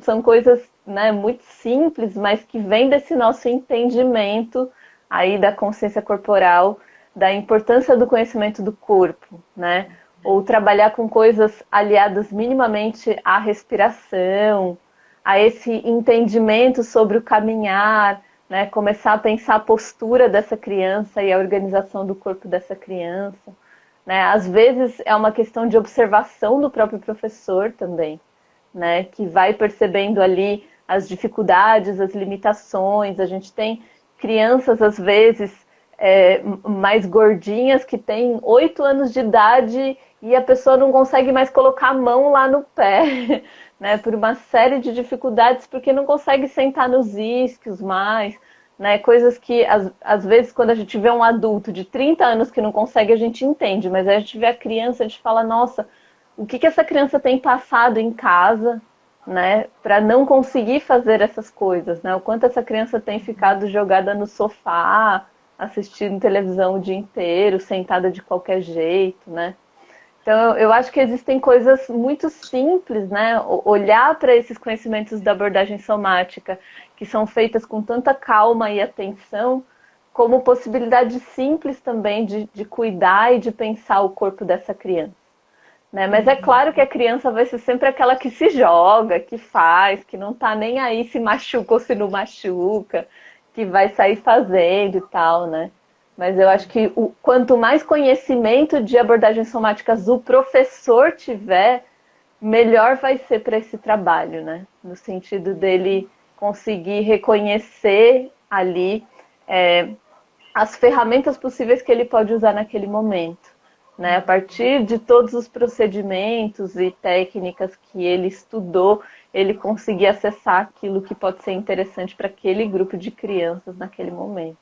são coisas, né, muito simples, mas que vêm desse nosso entendimento aí da consciência corporal, da importância do conhecimento do corpo, né? Ou trabalhar com coisas aliadas minimamente à respiração, a esse entendimento sobre o caminhar, né? Começar a pensar a postura dessa criança e a organização do corpo dessa criança, né? Às vezes é uma questão de observação do próprio professor também, né? Que vai percebendo ali as dificuldades, as limitações. A gente tem crianças, às vezes, mais gordinhas, que têm 8 anos de idade e a pessoa não consegue mais colocar a mão lá no pé, né? Por uma série de dificuldades, porque não consegue sentar nos isquios mais, né? Coisas que, às vezes, quando a gente vê um adulto de 30 anos que não consegue, a gente entende, mas aí a gente vê a criança, a gente fala, nossa, o que que essa criança tem passado em casa, né, para não conseguir fazer essas coisas, né? O quanto essa criança tem ficado jogada no sofá, assistindo televisão o dia inteiro, sentada de qualquer jeito, né? Então, eu acho que existem coisas muito simples, né? Olhar para esses conhecimentos da abordagem somática, que são feitas com tanta calma e atenção, como possibilidade simples também de cuidar e de pensar o corpo dessa criança. Né? Mas é claro que a criança vai ser sempre aquela que se joga, que faz, que não tá nem aí se machuca ou se não machuca, que vai sair fazendo e tal, né? Mas eu acho que quanto mais conhecimento de abordagens somáticas o professor tiver, melhor vai ser para esse trabalho, né? No sentido dele conseguir reconhecer ali as ferramentas possíveis que ele pode usar naquele momento. Né? A partir de todos os procedimentos e técnicas que ele estudou, ele conseguir acessar aquilo que pode ser interessante para aquele grupo de crianças naquele momento.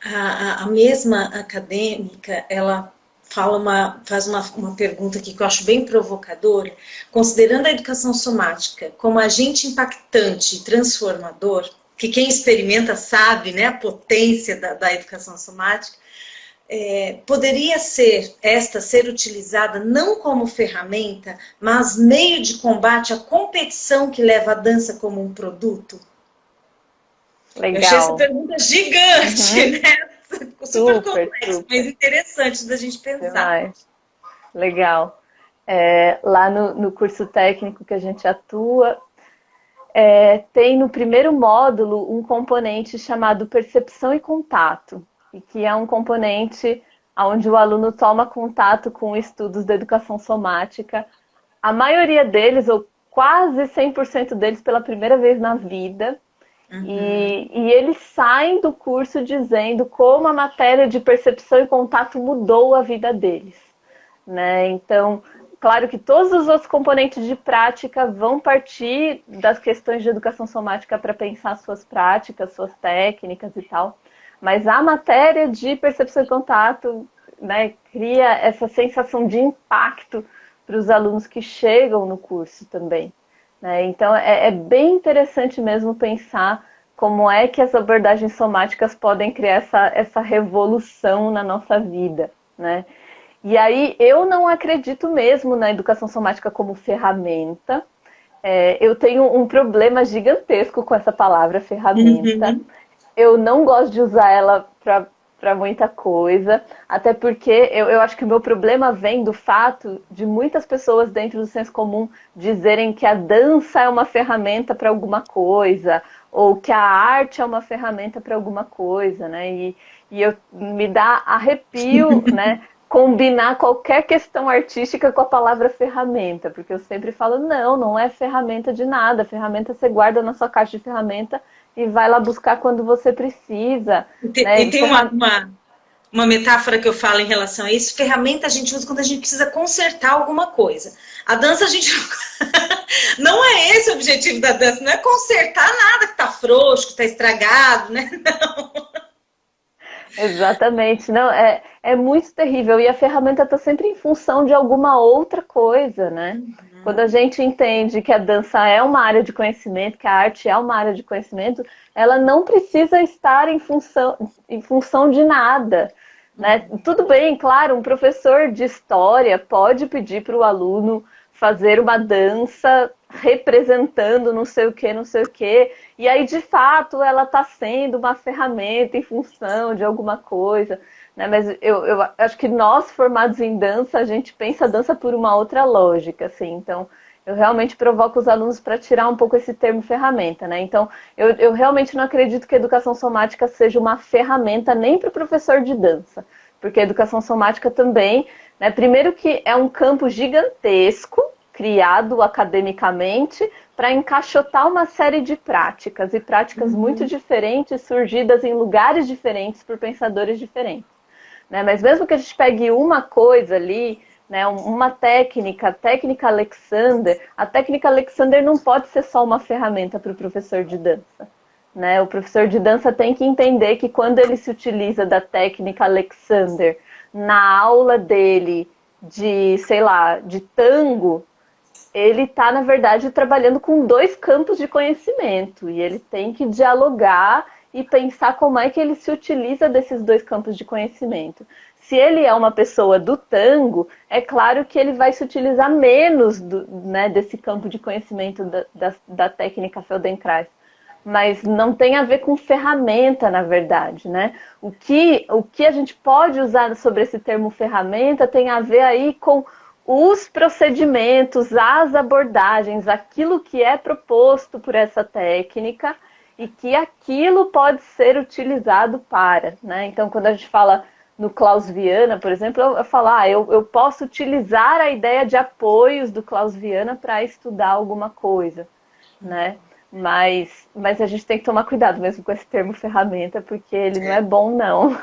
A mesma acadêmica, ela faz uma pergunta aqui que eu acho bem provocadora. Considerando a educação somática como agente impactante e transformador, que quem experimenta sabe, né, a potência da educação somática, poderia ser utilizada não como ferramenta, mas meio de combate à competição que leva a dança como um produto? Legal. Eu achei essa pergunta gigante, né? Super complexo, mas interessante da gente pensar. Demais. Legal. Lá no curso técnico que a gente atua, tem no primeiro módulo um componente chamado percepção e contato, e que é um componente onde o aluno toma contato com estudos da educação somática, a maioria deles, ou quase 100% deles, pela primeira vez na vida. E eles saem do curso dizendo como a matéria de percepção e contato mudou a vida deles, né? Então, claro que todos os outros componentes de prática vão partir das questões de educação somática para pensar suas práticas, suas técnicas e tal, mas a matéria de percepção e contato, né, cria essa sensação de impacto para os alunos que chegam no curso também. Então, é bem interessante mesmo pensar como é que as abordagens somáticas podem criar essa revolução na nossa vida, né? E aí, eu não acredito mesmo na educação somática como ferramenta. Eu tenho um problema gigantesco com essa palavra, ferramenta. Eu não gosto de usar ela para muita coisa, até porque eu acho que o meu problema vem do fato de muitas pessoas dentro do senso comum dizerem que a dança é uma ferramenta para alguma coisa, ou que a arte é uma ferramenta para alguma coisa, né? E me dá arrepio, né? Combinar qualquer questão artística com a palavra ferramenta, porque eu sempre falo, não é ferramenta de nada, ferramenta você guarda na sua caixa de ferramenta e vai lá buscar quando você precisa. E tem uma metáfora que eu falo em relação a isso, ferramenta a gente usa quando a gente precisa consertar alguma coisa. A dança a gente não é esse o objetivo da dança, não é consertar nada que está frouxo, que está estragado, né? Não. Exatamente, não, é muito terrível, e a ferramenta está sempre em função de alguma outra coisa, né? Quando a gente entende que a dança é uma área de conhecimento, que a arte é uma área de conhecimento, ela não precisa estar em função de nada, né? Tudo bem, claro, um professor de história pode pedir para o aluno fazer uma dança representando não sei o que, e aí de fato ela está sendo uma ferramenta em função de alguma coisa, né? Mas eu acho que nós formados em dança, a gente pensa a dança por uma outra lógica, assim, então eu realmente provoco os alunos para tirar um pouco esse termo ferramenta, né? Então eu realmente não acredito que a educação somática seja uma ferramenta nem para o professor de dança, porque a educação somática também, né, primeiro que é um campo gigantesco, criado academicamente para encaixotar uma série de práticas, e práticas muito diferentes, surgidas em lugares diferentes por pensadores diferentes. Né? Mas mesmo que a gente pegue uma coisa ali, né, uma técnica, a técnica Alexander não pode ser só uma ferramenta para o professor de dança. né? O professor de dança tem que entender que quando ele se utiliza da técnica Alexander na aula dele de, sei lá, de tango, ele está, na verdade, trabalhando com dois campos de conhecimento e ele tem que dialogar e pensar como é que ele se utiliza desses dois campos de conhecimento. Se ele é uma pessoa do tango, é claro que ele vai se utilizar menos né, desse campo de conhecimento da técnica Feldenkrais. Mas não tem a ver com ferramenta, na verdade, né? O que a gente pode usar sobre esse termo ferramenta tem a ver aí com os procedimentos, as abordagens, aquilo que é proposto por essa técnica e que aquilo pode ser utilizado para, né? Então, quando a gente fala no Klaus Viana, por exemplo, eu falo, eu posso utilizar a ideia de apoios do Klaus Viana para estudar alguma coisa, né? Mas a gente tem que tomar cuidado mesmo com esse termo ferramenta, porque ele não é bom, não.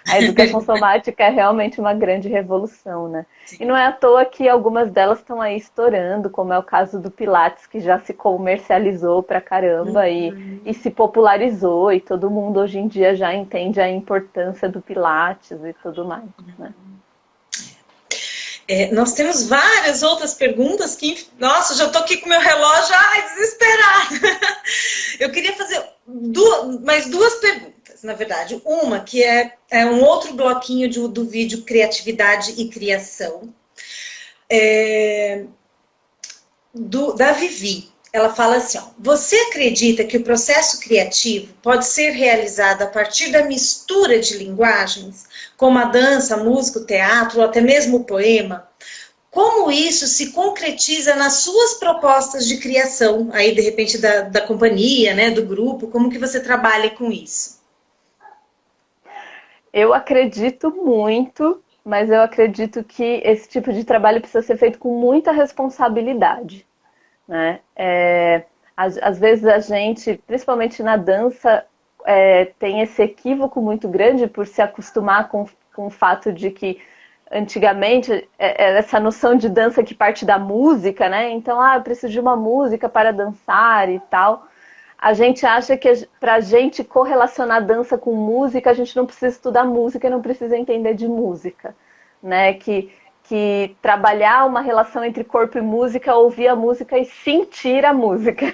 A educação somática é realmente uma grande revolução, né? E não é à toa que algumas delas estão aí estourando, como é o caso do Pilates, que já se comercializou pra caramba e se popularizou, e todo mundo hoje em dia já entende a importância do Pilates e tudo mais, né? Nós temos várias outras perguntas que, nossa, já estou aqui com o meu relógio, desesperada. Eu queria fazer mais duas perguntas, na verdade. Uma que é um outro bloquinho do vídeo Criatividade e Criação, da Vivi. Ela fala assim, você acredita que o processo criativo pode ser realizado a partir da mistura de linguagens, como a dança, a música, o teatro, ou até mesmo o poema? Como isso se concretiza nas suas propostas de criação, aí de repente da companhia, né, do grupo, como que você trabalha com isso? Eu acredito muito, mas eu acredito que esse tipo de trabalho precisa ser feito com muita responsabilidade, né? Às vezes a gente, principalmente na dança, tem esse equívoco muito grande por se acostumar com o fato de que antigamente essa noção de dança que parte da música, né? Então, eu preciso de uma música para dançar e tal. A gente acha que para a gente correlacionar dança com música, a gente não precisa estudar música e não precisa entender de música, né? Que trabalhar uma relação entre corpo e música, ouvir a música e sentir a música,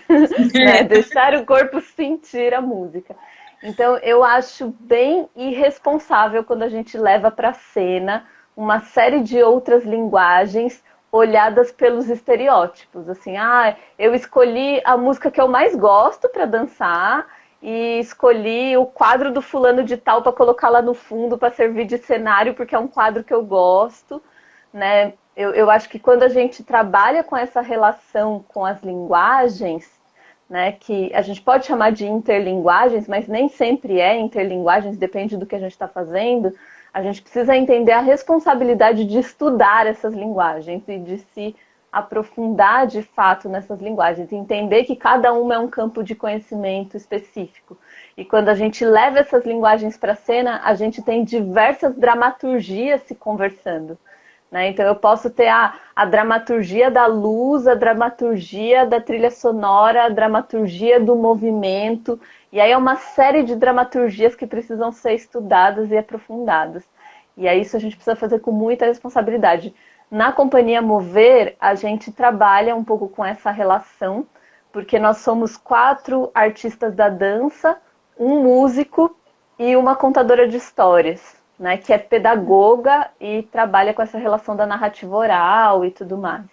né? Deixar o corpo sentir a música. Então, eu acho bem irresponsável quando a gente leva para a cena uma série de outras linguagens olhadas pelos estereótipos. Assim, eu escolhi a música que eu mais gosto para dançar e escolhi o quadro do fulano de tal para colocar lá no fundo para servir de cenário porque é um quadro que eu gosto, né? Eu acho que quando a gente trabalha com essa relação com as linguagens, né, que a gente pode chamar de interlinguagens, mas nem sempre é interlinguagens, depende do que a gente está fazendo, a gente precisa entender a responsabilidade de estudar essas linguagens e de se aprofundar de fato nessas linguagens, entender que cada uma é um campo de conhecimento específico. E quando a gente leva essas linguagens para a cena, a gente tem diversas dramaturgias se conversando, né? Então eu posso ter a dramaturgia da luz, a dramaturgia da trilha sonora, a dramaturgia do movimento, e aí é uma série de dramaturgias que precisam ser estudadas e aprofundadas. E é isso a gente precisa fazer com muita responsabilidade. Na Companhia Mover, a gente trabalha um pouco com essa relação, porque nós somos 4 artistas da dança, um músico e uma contadora de histórias, né, que é pedagoga e trabalha com essa relação da narrativa oral e tudo mais.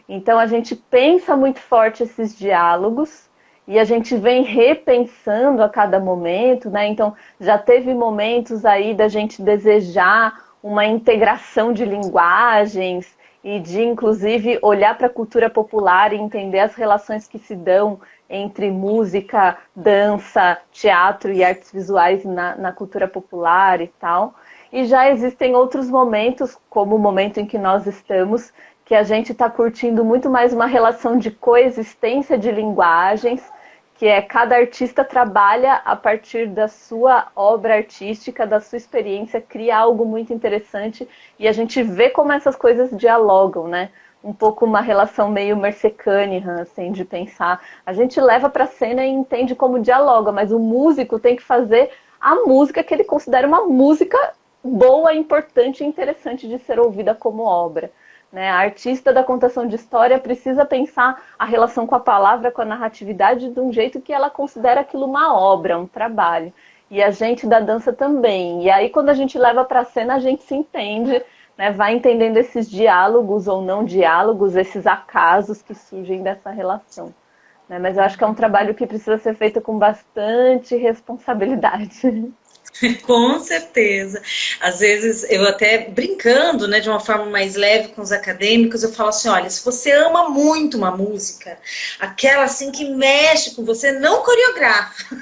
Então a gente pensa muito forte esses diálogos e a gente vem repensando a cada momento, né? Então já teve momentos aí da gente desejar uma integração de linguagens e de inclusive olhar para a cultura popular e entender as relações que se dão entre música, dança, teatro e artes visuais na cultura popular e tal. E já existem outros momentos, como o momento em que nós estamos, que a gente está curtindo muito mais uma relação de coexistência de linguagens, que é cada artista trabalha a partir da sua obra artística, da sua experiência, cria algo muito interessante e a gente vê como essas coisas dialogam, né? um pouco uma relação meio Merce Cunningham, assim, de pensar. A gente leva para a cena e entende como dialoga, mas o músico tem que fazer a música que ele considera uma música boa, importante e interessante de ser ouvida como obra. Né? A artista da contação de história precisa pensar a relação com a palavra, com a narratividade, de um jeito que ela considera aquilo uma obra, um trabalho. E a gente da dança também. E aí, quando a gente leva para a cena, a gente se entende, né? Vai entendendo esses diálogos ou não diálogos, esses acasos que surgem dessa relação. Né? Mas eu acho que é um trabalho que precisa ser feito com bastante responsabilidade. Com certeza. Às vezes, eu até brincando, né, de uma forma mais leve com os acadêmicos, eu falo assim, olha, se você ama muito uma música, aquela assim que mexe com você, não coreografa.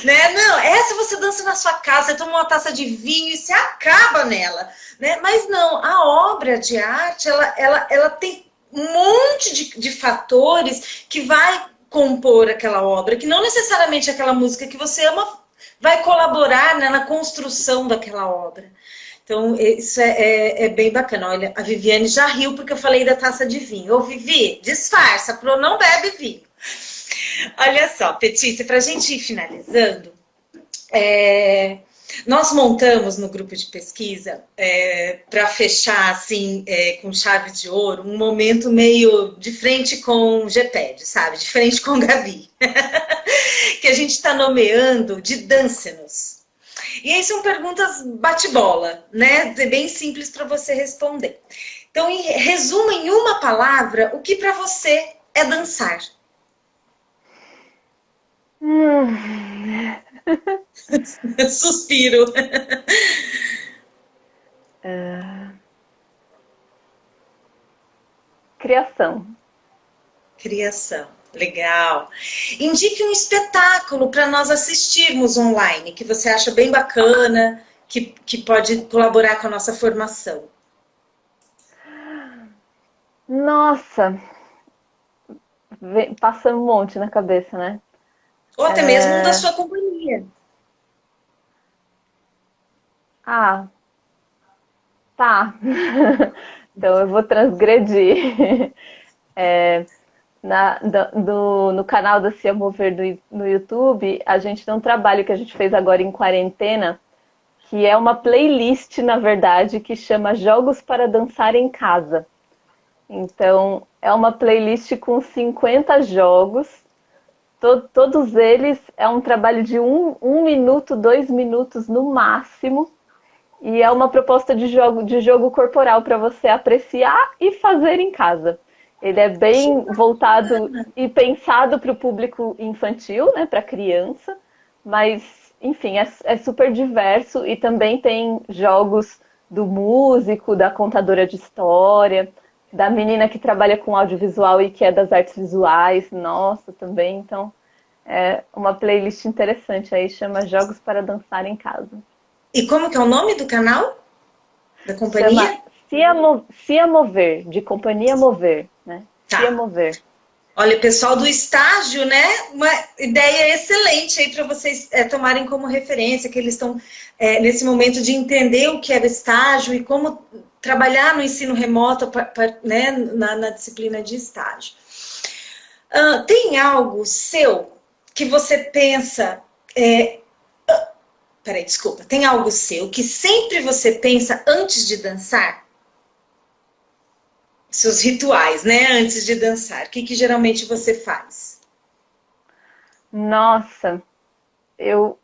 Né? Não, essa você dança na sua casa, você toma uma taça de vinho e se acaba nela. Né? Mas não, a obra de arte, ela tem um monte de fatores que vai compor aquela obra, que não necessariamente aquela música que você ama vai colaborar, né, na construção daquela obra. Então, isso é bem bacana. Olha, a Viviane já riu porque eu falei da taça de vinho. Ô, Vivi, disfarça, Pro não bebe vinho. Olha só, Petícia, para a gente ir finalizando, nós montamos no grupo de pesquisa, para fechar assim, com chave de ouro, um momento meio de frente com o GPED, sabe? De frente com o Gabi. Que a gente está nomeando de Dance-nos. E aí são perguntas bate-bola, né? Bem simples para você responder. Então, resuma em uma palavra o que para você é dançar. Suspiro. Criação. Criação. Legal. Indique um espetáculo para nós assistirmos online, que você acha bem bacana, que pode colaborar com a nossa formação. Nossa, passa um monte na cabeça, né? Ou até mesmo um da sua companhia. Ah, tá. Então eu vou transgredir. No canal da Cia Mover no YouTube, a gente tem um trabalho que a gente fez agora em quarentena, que é uma playlist, na verdade, que chama Jogos para Dançar em Casa. Então, é uma playlist com 50 jogos. Todos eles é um trabalho de 1 minuto, 2 minutos no máximo. E é uma proposta de jogo corporal para você apreciar e fazer em casa. Ele é bem voltado e pensado para o público infantil, né, para criança, mas, enfim, é super diverso e também tem jogos do músico, da contadora de história, da menina que trabalha com audiovisual e que é das artes visuais, nossa, também. Então, é uma playlist interessante aí, chama Jogos para Dançar em Casa. E como que é o nome do canal? Da companhia? Cia Mover, de Companhia Mover, né? Tá. Cia Mover. Olha, pessoal do estágio, né? Uma ideia excelente aí para vocês tomarem como referência, que eles estão nesse momento de entender o que é o estágio e como trabalhar no ensino remoto, né, na disciplina de estágio. Tem algo seu que você pensa... Peraí, desculpa. Tem algo seu que sempre você pensa antes de dançar? Seus rituais, né? Antes de dançar. O que geralmente você faz? Nossa, eu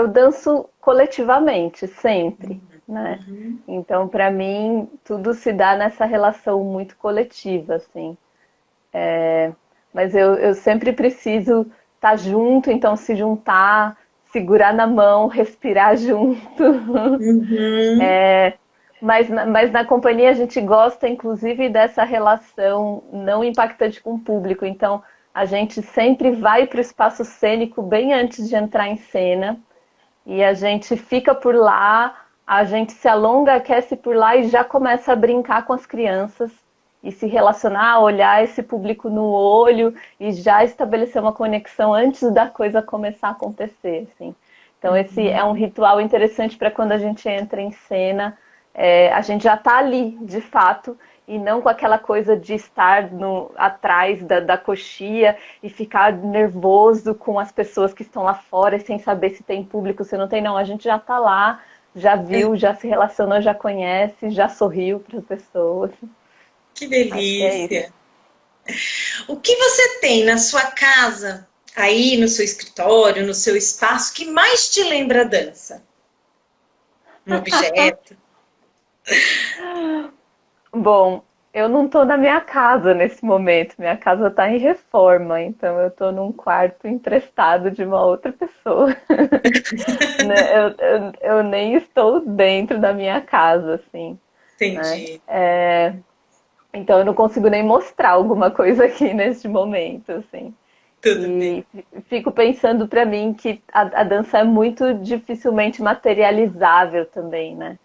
danço coletivamente, sempre, né? Então, para mim, tudo se dá nessa relação muito coletiva, assim. Mas eu sempre preciso estar junto, então se juntar, segurar na mão, respirar junto. Mas na companhia a gente gosta, inclusive, dessa relação não impactante com o público. Então, a gente sempre vai para o espaço cênico bem antes de entrar em cena. E a gente fica por lá, a gente se alonga, aquece por lá e já começa a brincar com as crianças. E se relacionar, olhar esse público no olho e já estabelecer uma conexão antes da coisa começar a acontecer, assim. Então, esse é um ritual interessante para quando a gente entra em cena. A gente já está ali, de fato, e não com aquela coisa de estar atrás da coxia e ficar nervoso com as pessoas que estão lá fora e sem saber se tem público, se não tem. Não, a gente já está lá, já viu, já se relacionou, já conhece, já sorriu para as pessoas. Que Acho que é isso. delícia! O que você tem na sua casa, aí no seu escritório, no seu espaço, que mais te lembra a dança? Um objeto? Bom, eu não estou na minha casa nesse momento. Minha casa está em reforma, então eu estou num quarto emprestado de uma outra pessoa. Né, eu nem estou dentro da minha casa, assim, né? Entendi. Então eu não consigo nem mostrar alguma coisa aqui neste momento, assim. Tudo bem. E fico pensando para mim que a dança é muito dificilmente materializável também, né?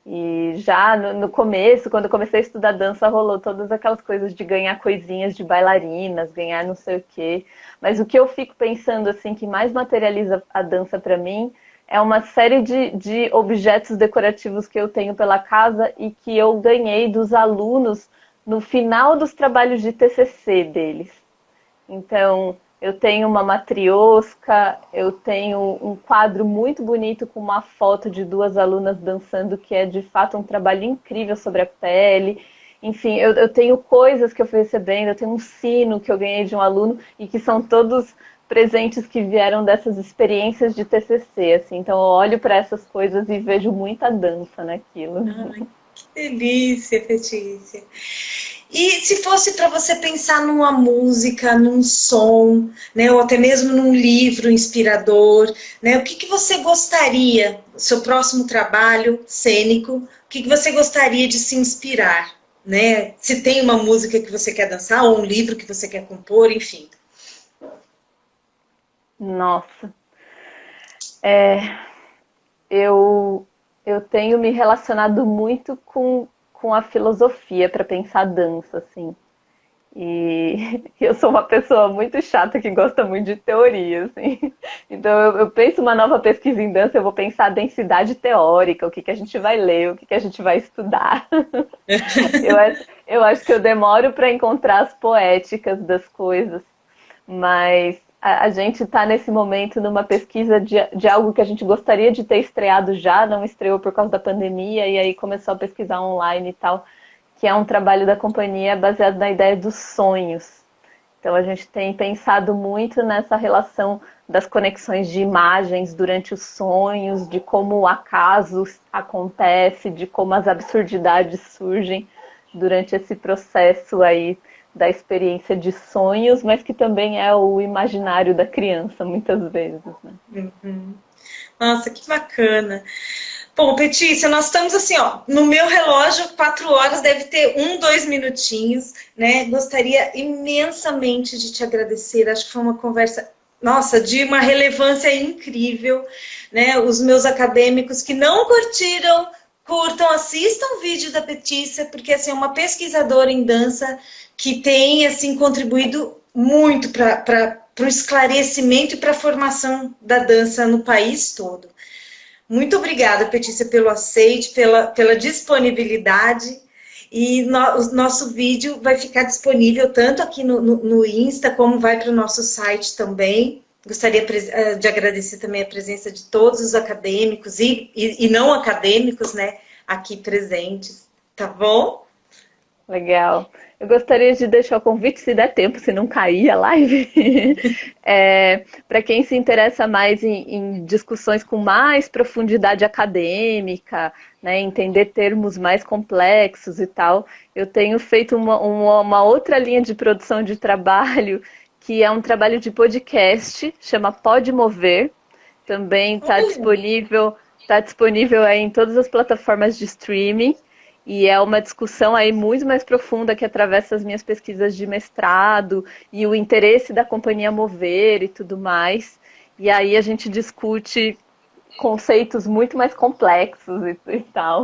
E já no começo, quando eu comecei a estudar dança, rolou todas aquelas coisas de ganhar coisinhas de bailarinas, ganhar não sei o quê. Mas o que eu fico pensando, assim, que mais materializa a dança para mim é uma série de objetos decorativos que eu tenho pela casa e que eu ganhei dos alunos no final dos trabalhos de TCC deles. Então, eu tenho uma matriosca, eu tenho um quadro muito bonito com uma foto de duas alunas dançando, que é de fato um trabalho incrível sobre a pele. Enfim, eu tenho coisas que eu fui recebendo, eu tenho um sino que eu ganhei de um aluno e que são todos presentes que vieram dessas experiências de TCC, assim. Então, eu olho para essas coisas e vejo muita dança naquilo. Ai, que delícia, Petícia. E se fosse para você pensar numa música, num som, né, ou até mesmo num livro inspirador, né, o que que você gostaria, o seu próximo trabalho cênico, o que que você gostaria de se inspirar, né? Se tem uma música que você quer dançar ou um livro que você quer compor, enfim. Nossa, eu, eu tenho me relacionado muito com a filosofia para pensar dança, assim. E eu sou uma pessoa muito chata que gosta muito de teoria, assim. Então eu penso uma nova pesquisa em dança, eu vou pensar a densidade teórica, o que que a gente vai ler, o que que a gente vai estudar. Eu acho que eu demoro para encontrar as poéticas das coisas, mas a gente está nesse momento numa pesquisa de algo que a gente gostaria de ter estreado já, não estreou por causa da pandemia, e aí começou a pesquisar online e tal, que é um trabalho da companhia baseado na ideia dos sonhos. Então a gente tem pensado muito nessa relação das conexões de imagens durante os sonhos, de como o acaso acontece, de como as absurdidades surgem durante esse processo aí da experiência de sonhos, mas que também é o imaginário da criança, muitas vezes, né? Uhum. Nossa, que bacana. Bom, Petícia, nós estamos assim, ó, no meu relógio, 4 horas, deve ter 2 minutinhos, né? Gostaria imensamente de te agradecer. Acho que foi uma conversa, nossa, de uma relevância incrível, né? Os meus acadêmicos que não curtiram, curtam, assistam o vídeo da Petícia, porque assim, é uma pesquisadora em dança que tem assim contribuído muito para o esclarecimento e para a formação da dança no país todo. Muito obrigada, Petícia, pelo aceite, pela disponibilidade. E o nosso vídeo vai ficar disponível tanto aqui no Insta, como vai para o nosso site também. Gostaria de agradecer também a presença de todos os acadêmicos e não acadêmicos, né, aqui presentes. Tá bom? Legal. Eu gostaria de deixar o convite, se der tempo, se não cair a live, para quem se interessa mais em discussões com mais profundidade acadêmica, né, entender termos mais complexos e tal, eu tenho feito uma outra linha de produção de trabalho, que é um trabalho de podcast, chama Pode Mover, também tá disponível aí em todas as plataformas de streaming. E é uma discussão aí muito mais profunda que atravessa as minhas pesquisas de mestrado e o interesse da companhia Mover e tudo mais. E aí a gente discute conceitos muito mais complexos e tal.